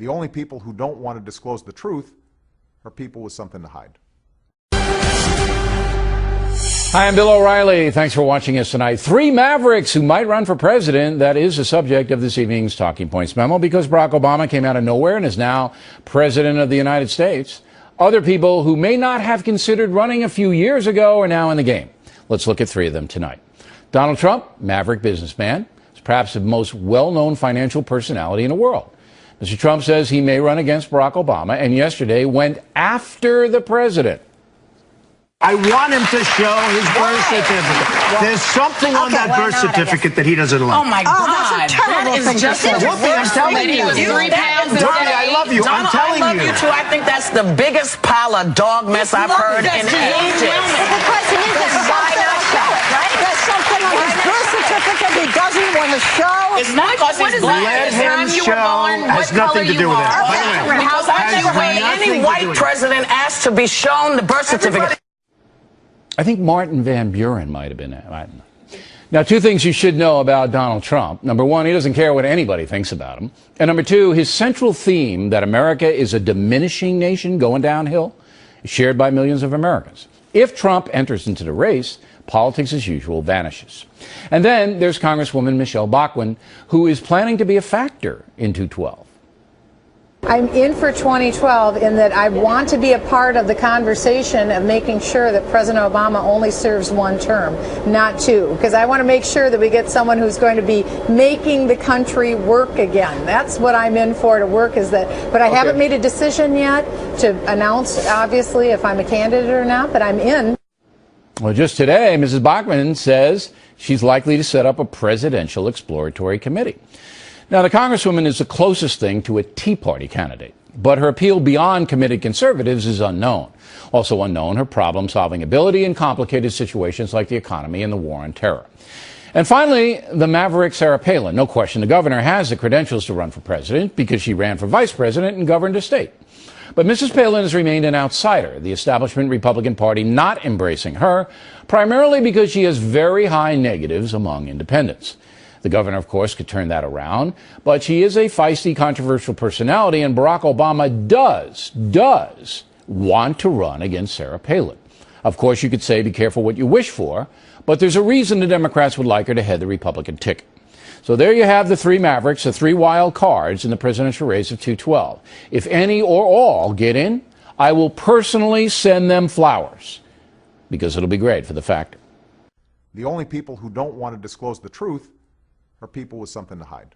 The only people who don't want to disclose the truth are people with something to hide. Hi, I'm Bill O'Reilly. Thanks for watching us tonight. 3 Mavericks who might run for president. That is the subject of this evening's Talking Points memo because Barack Obama came out of nowhere and is now president of the United States. Other people who may not have considered running a few years ago are now in the game. Let's look at 3 of them tonight. Donald Trump, maverick businessman, is perhaps the most well-known financial personality in the world. Mr. Trump says he may run against Barack Obama and yesterday went after the president. I want him to show his birth certificate. There's something on that birth certificate that he doesn't like. Oh, my God. That's a terrible thing to say. Whoopi, I'm telling you. Tommy, I love you. I'm telling you. I love you, too. I think that's the biggest pile of dog mess I've heard in ages. The question is, there's something on his birth certificate he doesn't want to show. It's not because he's black. Let him show has nothing to do with that. By the way, Because I think when any white president asks to be shown the birth certificate. I think Martin Van Buren might have been. Now, 2 things you should know about Donald Trump. Number 1, he doesn't care what anybody thinks about him. And number 2, his central theme that America is a diminishing nation going downhill is shared by millions of Americans. If Trump enters into the race, politics as usual vanishes. And then there's Congresswoman Michelle Bachmann, who is planning to be a factor in 212. I'm in for 2012 in that I want to be a part of the conversation of making sure that President Obama only serves 1 term, not 2, because I want to make sure that we get someone who's going to be making the country work again. That's what I'm in for to work is that, but I haven't made a decision yet to announce, obviously, if I'm a candidate or not, but I'm in. Well, just today, Mrs. Bachmann says she's likely to set up a presidential exploratory committee. Now, the Congresswoman is the closest thing to a Tea Party candidate, but her appeal beyond committed conservatives is unknown. Also unknown, her problem-solving ability in complicated situations like the economy and the war on terror. And finally, the maverick Sarah Palin. No question, the governor has the credentials to run for president because she ran for vice president and governed a state. But Mrs. Palin has remained an outsider, the establishment Republican Party not embracing her, primarily because she has very high negatives among independents. The governor, of course, could turn that around, but she is a feisty, controversial personality, and Barack Obama does want to run against Sarah Palin. Of course, you could say be careful what you wish for, but there's a reason the Democrats would like her to head the Republican ticket. So there you have the 3 Mavericks, the 3 wild cards in the presidential race of 212. If any or all get in, I will personally send them flowers, because it'll be great for the factor. The only people who don't want to disclose the truth are people with something to hide.